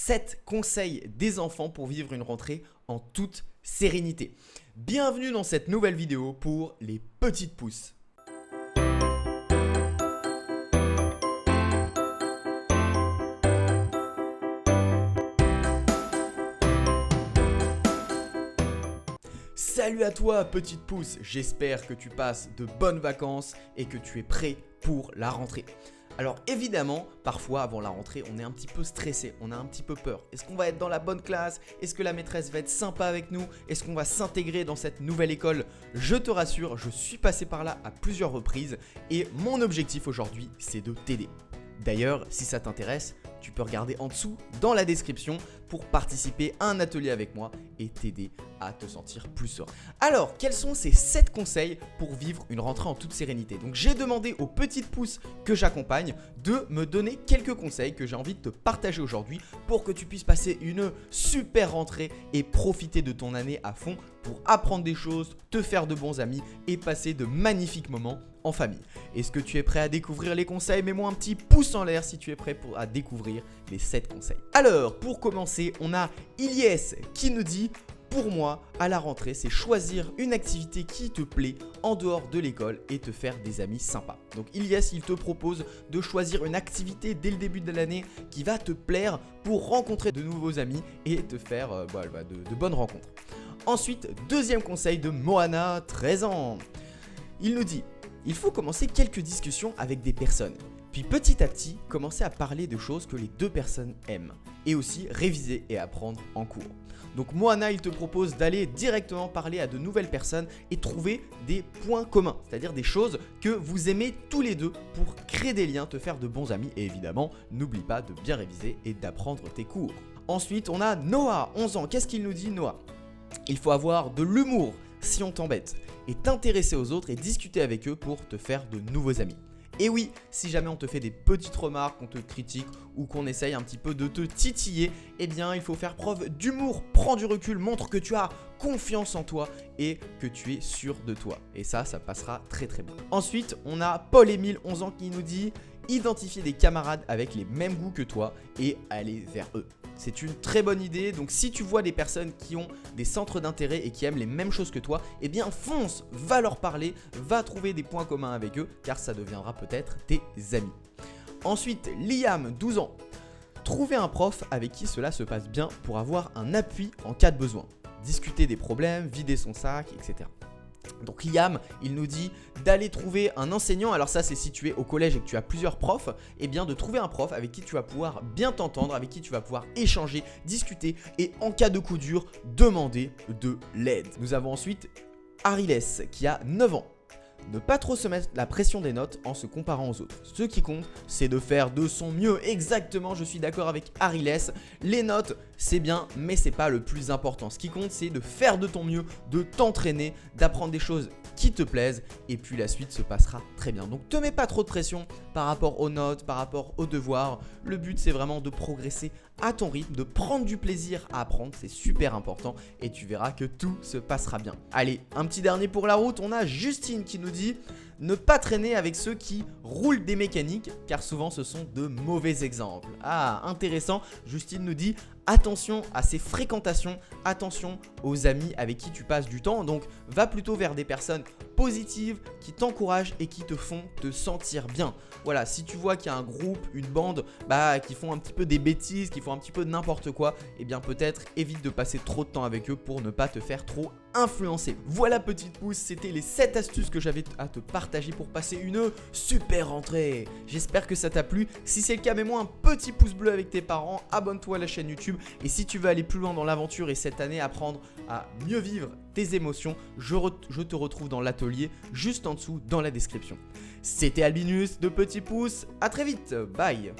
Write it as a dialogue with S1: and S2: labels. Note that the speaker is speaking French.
S1: 7 conseils des enfants pour vivre une rentrée en toute sérénité. Bienvenue dans cette nouvelle vidéo pour les petites pousses. Salut à toi petite pousse, j'espère que tu passes de bonnes vacances et que tu es prêt pour la rentrée. Alors évidemment, parfois avant la rentrée, on est un petit peu stressé, on a un petit peu peur. Est-ce qu'on va être dans la bonne classe? Est-ce que la maîtresse va être sympa avec nous? Est-ce qu'on va s'intégrer dans cette nouvelle école? Je te rassure, je suis passé par là à plusieurs reprises et mon objectif aujourd'hui, c'est de t'aider. D'ailleurs, si ça t'intéresse, tu peux regarder en dessous dans la description pour participer à un atelier avec moi et t'aider à te sentir plus serein. Alors, quels sont ces 7 conseils pour vivre une rentrée en toute sérénité? Donc, j'ai demandé aux petites pousses que j'accompagne de me donner quelques conseils que j'ai envie de te partager aujourd'hui pour que tu puisses passer une super rentrée et profiter de ton année à fond pour apprendre des choses, te faire de bons amis et passer de magnifiques moments en famille. Est-ce que tu es prêt à découvrir les conseils? Mets-moi un petit pouce en l'air si tu es prêt à découvrir les 7 conseils. Alors, pour commencer, on a Ilyes qui nous dit: pour moi, à la rentrée, c'est choisir une activité qui te plaît en dehors de l'école et te faire des amis sympas. Donc Ilyes, il te propose de choisir une activité dès le début de l'année qui va te plaire pour rencontrer de nouveaux amis et te faire de bonnes rencontres. Ensuite, deuxième conseil de Moana, 13 ans. Il nous dit: il faut commencer quelques discussions avec des personnes. Puis petit à petit, commencer à parler de choses que les deux personnes aiment. Et aussi réviser et apprendre en cours. Donc Moana, il te propose d'aller directement parler à de nouvelles personnes et trouver des points communs. C'est-à-dire des choses que vous aimez tous les deux pour créer des liens, te faire de bons amis. Et évidemment, n'oublie pas de bien réviser et d'apprendre tes cours. Ensuite, on a Noah, 11 ans. Qu'est-ce qu'il nous dit, Noah? Il faut avoir de l'humour si on t'embête et t'intéresser aux autres et discuter avec eux pour te faire de nouveaux amis. Et oui, si jamais on te fait des petites remarques, qu'on te critique ou qu'on essaye un petit peu de te titiller, eh bien il faut faire preuve d'humour, prends du recul, montre que tu as confiance en toi et que tu es sûr de toi. Et ça passera très très bien. Ensuite, on a Paul-Émile, 11 ans, qui nous dit: identifier des camarades avec les mêmes goûts que toi et aller vers eux. C'est une très bonne idée, donc si tu vois des personnes qui ont des centres d'intérêt et qui aiment les mêmes choses que toi, eh bien fonce, va leur parler, va trouver des points communs avec eux, car ça deviendra peut-être tes amis. Ensuite, Liam, 12 ans. Trouver un prof avec qui cela se passe bien pour avoir un appui en cas de besoin. Discuter des problèmes, vider son sac, etc. Donc Liam, il nous dit d'aller trouver un enseignant. Alors ça, c'est si tu es au collège et que tu as plusieurs profs, et bien de trouver un prof avec qui tu vas pouvoir bien t'entendre, avec qui tu vas pouvoir échanger, discuter et en cas de coup dur, demander de l'aide. Nous avons ensuite Ariles qui a 9 ans. Ne pas trop se mettre la pression des notes en se comparant aux autres. Ce qui compte, c'est de faire de son mieux. Exactement, je suis d'accord avec Ariles. Les notes, c'est bien, mais c'est pas le plus important. Ce qui compte, c'est de faire de ton mieux, de t'entraîner, d'apprendre des choses qui te plaisent, et puis la suite se passera très bien. Donc te mets pas trop de pression par rapport aux notes, par rapport aux devoirs. Le but, c'est vraiment de progresser à ton rythme, de prendre du plaisir à apprendre, c'est super important, et tu verras que tout se passera bien. Allez, un petit dernier pour la route, on a Justine qui nous dit: ne pas traîner avec ceux qui roulent des mécaniques, car souvent ce sont de mauvais exemples. Ah, intéressant. Justine nous dit: attention à ces fréquentations, attention aux amis avec qui tu passes du temps. Donc va plutôt vers des personnes positives qui t'encouragent et qui te font te sentir bien. Voilà, si tu vois qu'il y a un groupe, une bande qui font un petit peu des bêtises, qui font un petit peu n'importe quoi, eh bien peut-être évite de passer trop de temps avec eux pour ne pas te faire trop influencer. Voilà petite pouce, c'était les 7 astuces que j'avais à te partager pour passer une super rentrée. J'espère que ça t'a plu. Si c'est le cas, mets-moi un petit pouce bleu avec tes parents, abonne-toi à la chaîne YouTube, et si tu veux aller plus loin dans l'aventure et cette année apprendre à mieux vivre tes émotions, je te retrouve dans l'atelier juste en dessous dans la description. C'était Albinus de Petit Pouce, à très vite, bye.